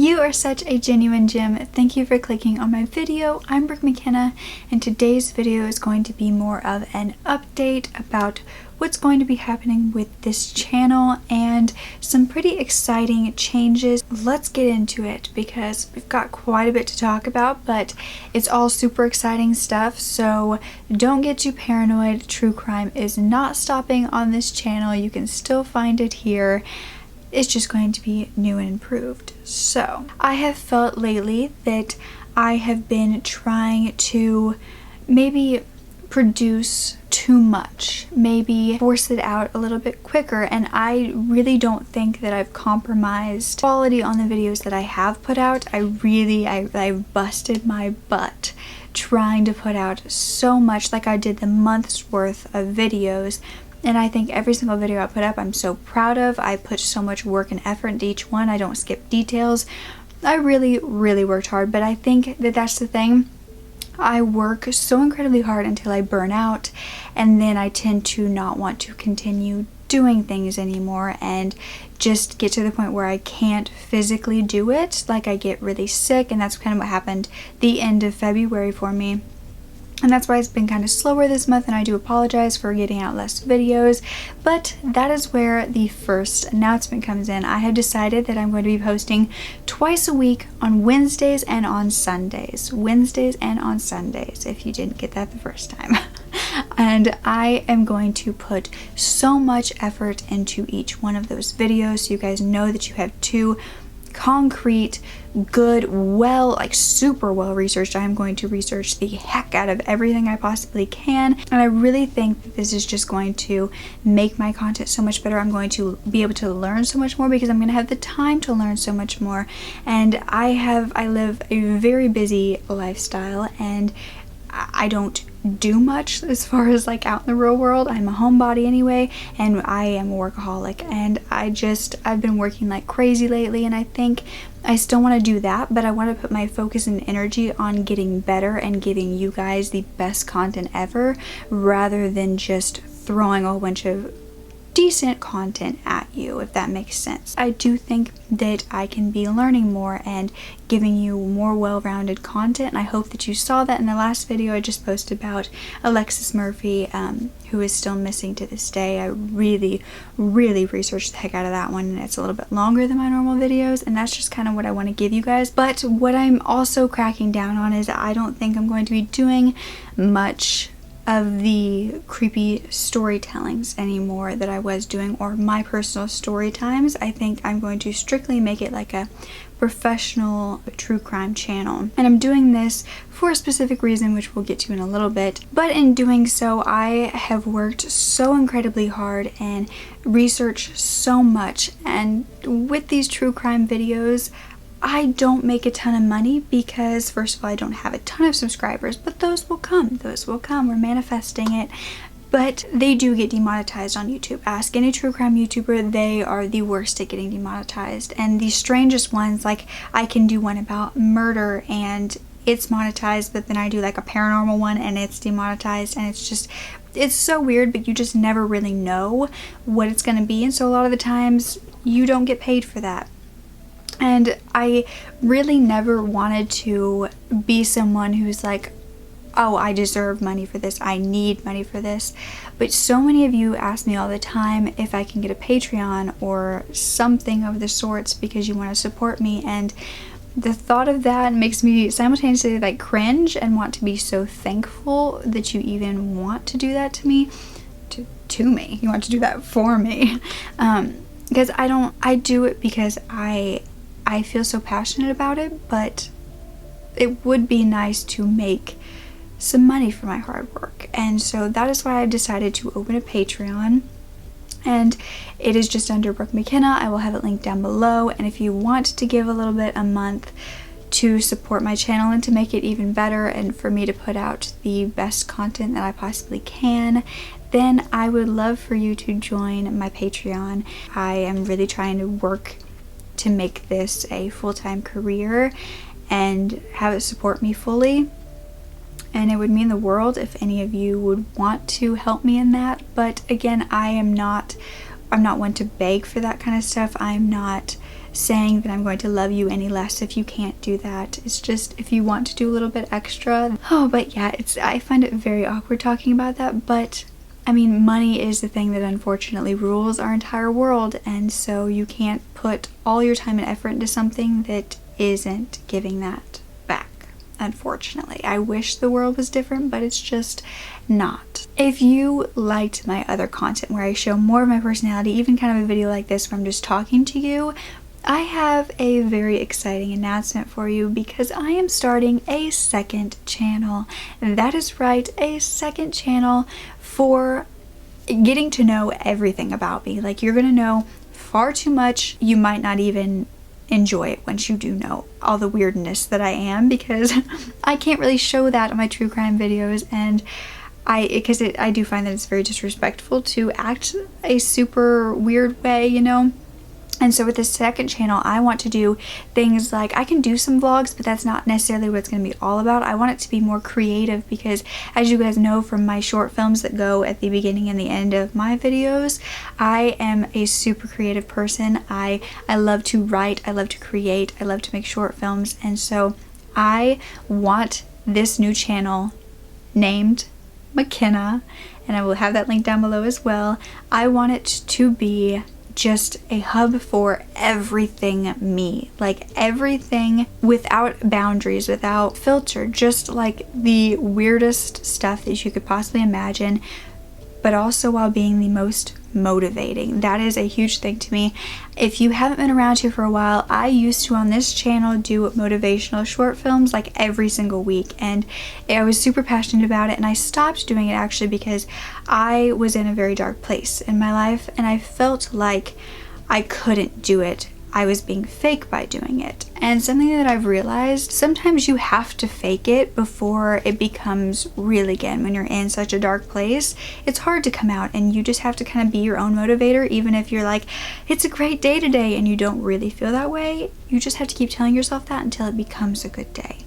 You are such a genuine gem. Thank you for clicking on my video. I'm Brooke Makenna, and today's video is going to be more of an update about what's going to be happening with this channel and some pretty exciting changes. Let's get into it because we've got quite a bit to talk about, but it's all super exciting stuff, so don't get too paranoid. True crime is not stopping on this channel. You can still find it here. It's just going to be new and improved. So I have felt lately that I have been trying to maybe produce too much, maybe force it out a little bit quicker, and I really don't think that I've compromised quality on the videos that I have put out. I busted my butt trying to put out so much, like I did the month's worth of videos. And I think every single video I put up, I'm so proud of. I put so much work and effort into each one. I don't skip details. I really worked hard, but I think that that's the thing. I work so incredibly hard until I burn out, and then I tend to not want to continue doing things anymore and just get to the point where I can't physically do it. Like I get really sick, and that's kind of what happened the end of February for me. And that's why it's been kind of slower this month, and I do apologize for getting out less videos, but that is where the first announcement comes in. I have decided that I'm going to be posting twice a week on Wednesdays and on Sundays. Wednesdays and on Sundays, if you didn't get that the first time. And I am going to put so much effort into each one of those videos so you guys know that you have two concrete, good, super well researched. I'm going to research the heck out of everything I possibly can, and I really think that this is just going to make my content so much better. I'm going to be able to learn so much more because I'm going to have the time to learn so much more. And I live a very busy lifestyle, and I don't do much as far as like out in the real world. I'm a homebody anyway, and I am a workaholic, and I've been working like crazy lately, and I think I still want to do that, but I want to put my focus and energy on getting better and giving you guys the best content ever, rather than just throwing a whole bunch of decent content at you, if that makes sense. I do think that I can be learning more and giving you more well-rounded content, and I hope that you saw that in the last video I just posted about Alexis Murphy, who is still missing to this day. I really researched the heck out of that one, and it's a little bit longer than my normal videos, and that's just kind of what I want to give you guys. But what I'm also cracking down on is I don't think I'm going to be doing much of the creepy storytellings anymore that I was doing, or my personal story times. I think I'm going to strictly make it like a professional true crime channel, and I'm doing this for a specific reason, which we'll get to in a little bit. But in doing so, I have worked so incredibly hard and researched so much, and with these true crime videos I don't make a ton of money because, first of all, I don't have a ton of subscribers, but those will come. We're manifesting it. But they do get demonetized on YouTube. Ask any true crime YouTuber, they are the worst at getting demonetized. And the strangest ones, like I can do one about murder and it's monetized, but then I do like a paranormal one and it's demonetized, and it's so weird, but you just never really know what it's gonna be. And so a lot of the times you don't get paid for that. And I really never wanted to be someone who's like, oh, I deserve money for this, I need money for this. But so many of you ask me all the time if I can get a Patreon or something of the sorts because you want to support me, and the thought of that makes me simultaneously like cringe and want to be so thankful that you even want to do that to me. To me. You want to do that for me. Because I do it because I feel so passionate about it, but it would be nice to make some money for my hard work. And so that is why I decided to open a Patreon, and it is just under Brooke Makenna. I will have it linked down below, and if you want to give a little bit a month to support my channel and to make it even better and for me to put out the best content that I possibly can, then I would love for you to join my Patreon. I am really trying to work to make this a full-time career and have it support me fully, and it would mean the world if any of you would want to help me in that. But again, I'm not one to beg for that kind of stuff. I'm not saying that I'm going to love you any less if you can't do that. It's just if you want to do a little bit extra. Oh, but yeah, I find it very awkward talking about that, but I mean, money is the thing that unfortunately rules our entire world, and so you can't put all your time and effort into something that isn't giving that back, unfortunately. I wish the world was different, but it's just not. If you liked my other content where I show more of my personality, even kind of a video like this where I'm just talking to you, I have a very exciting announcement for you because I am starting a second channel. That is right, a second channel for getting to know everything about me. Like, you're gonna know far too much. You might not even enjoy it once you do know all the weirdness that I am, because I can't really show that on my true crime videos, and I do find that it's very disrespectful to act a super weird way, you know? And so with this second channel, I want to do things like, I can do some vlogs, but that's not necessarily what it's going to be all about. I want it to be more creative because, as you guys know from my short films that go at the beginning and the end of my videos, I am a super creative person. I love to write, I love to create, I love to make short films, and so I want this new channel named Makenna, and I will have that link down below as well. I want it to be just a hub for everything me, like everything without boundaries, without filter, just like the weirdest stuff that you could possibly imagine, but also while being the most motivating. That is a huge thing to me. If you haven't been around here for a while, I used to on this channel do motivational short films like every single week, and I was super passionate about it, and I stopped doing it actually because I was in a very dark place in my life and I felt like I couldn't do it. I was being fake by doing it. And something that I've realized, sometimes you have to fake it before it becomes real again. When you're in such a dark place, it's hard to come out, and you just have to kind of be your own motivator. Even if you're like, it's a great day today, and you don't really feel that way, you just have to keep telling yourself that until it becomes a good day.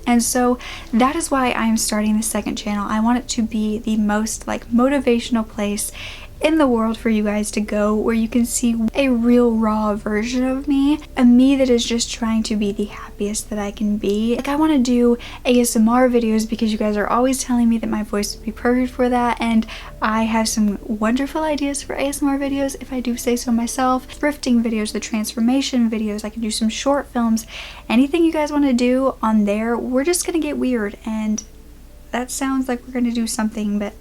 And so that is why I am starting the second channel. I want it to be the most like motivational place in the world for you guys to go, where you can see a real raw version of me, a me that is just trying to be the happiest that I can be. Like, I want to do ASMR videos because you guys are always telling me that my voice would be perfect for that, and I have some wonderful ideas for ASMR videos, if I do say so myself. Thrifting videos, the transformation videos, I can do some short films, anything you guys want to do on there. We're just gonna get weird, and that sounds like we're gonna do something, but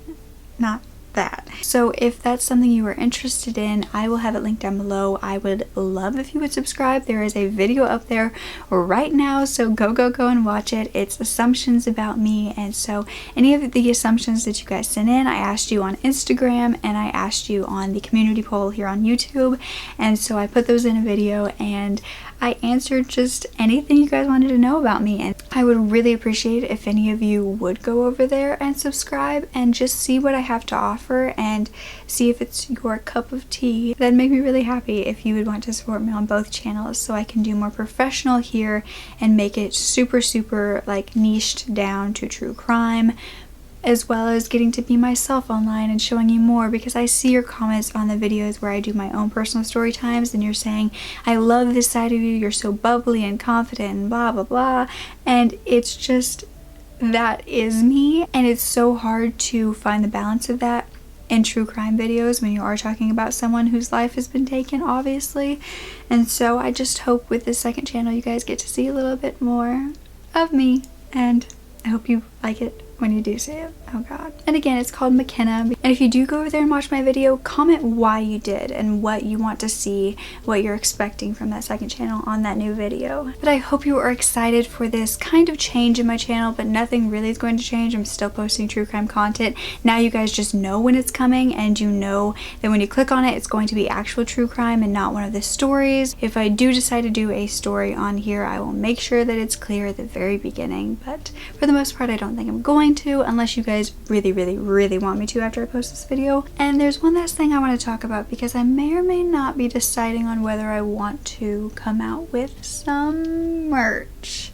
not that. So if that's something you are interested in, I will have it linked down below. I would love if you would subscribe. There is a video up there right now, so go and watch it. It's assumptions about me, and so any of the assumptions that you guys sent in, I asked you on Instagram and I asked you on the community poll here on YouTube, and so I put those in a video and I answered just anything you guys wanted to know about me, and I would really appreciate it if any of you would go over there and subscribe and just see what I have to offer and see if it's your cup of tea. That'd make me really happy if you would want to support me on both channels, so I can do more professional here and make it super like niched down to true crime, as well as getting to be myself online and showing you more, because I see your comments on the videos where I do my own personal story times, and you're saying, I love this side of you, you're so bubbly and confident and blah blah blah, and it's just, that is me, and it's so hard to find the balance of that in true crime videos when you are talking about someone whose life has been taken, obviously. And so I just hope with this second channel you guys get to see a little bit more of me, and I hope you like it when you do see it. Oh god. And again, it's called Makenna, and if you do go over there and watch my video, comment why you did and what you want to see, what you're expecting from that second channel on that new video. But I hope you are excited for this kind of change in my channel, but nothing really is going to change. I'm still posting true crime content. Now you guys just know when it's coming, and you know that when you click on it, it's going to be actual true crime and not one of the stories. If I do decide to do a story on here, I will make sure that it's clear at the very beginning, but for the most part I don't think I'm going to, unless you guys really want me to after I post this video. And there's one last thing I want to talk about, because I may or may not be deciding on whether I want to come out with some merch.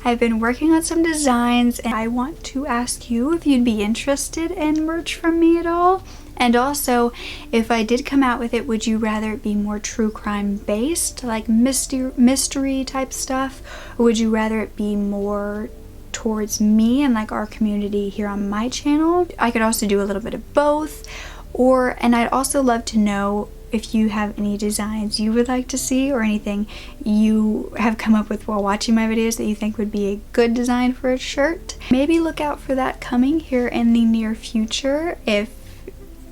I've been working on some designs, and I want to ask you if you'd be interested in merch from me at all. And also, if I did come out with it, would you rather it be more true crime based, like mystery type stuff, or would you rather it be more towards me and like our community here on my channel? I could also do a little bit of both. And I'd also love to know if you have any designs you would like to see, or anything you have come up with while watching my videos that you think would be a good design for a shirt. Maybe look out for that coming here in the near future if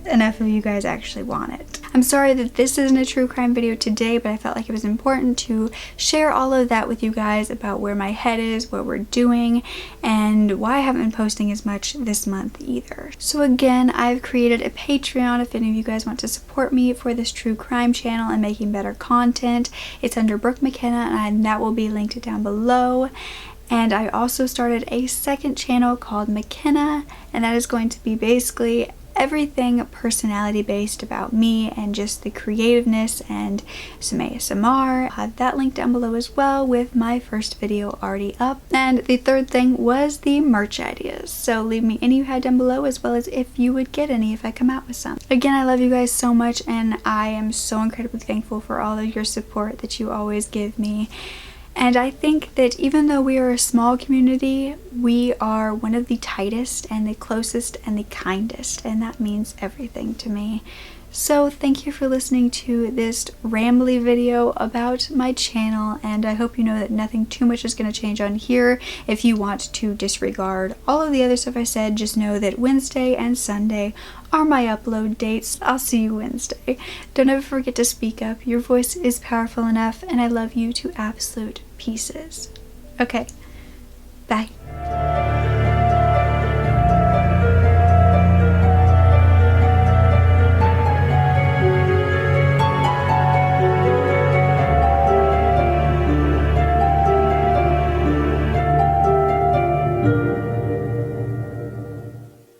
enough of you guys actually want it. I'm sorry that this isn't a true crime video today, but I felt like it was important to share all of that with you guys about where my head is, what we're doing, and why I haven't been posting as much this month either. So again, I've created a Patreon if any of you guys want to support me for this true crime channel and making better content. It's under Brooke Makenna, and that will be linked down below. And I also started a second channel called Makenna, and that is going to be basically everything personality based about me and just the creativeness and some ASMR. I have that linked down below as well, with my first video already up. And the third thing was the merch ideas, so leave me any you had down below, as well as if you would get any if I come out with some. Again, I love you guys so much, and I am so incredibly thankful for all of your support that you always give me. And I think that even though we are a small community, we are one of the tightest and the closest and the kindest, and that means everything to me. So thank you for listening to this rambly video about my channel, and I hope you know that nothing too much is going to change on here. If you want to disregard all of the other stuff I said, just know that Wednesday and Sunday are my upload dates. I'll see you Wednesday. Don't ever forget to speak up. Your voice is powerful enough, and I love you to absolute pieces. Okay, bye.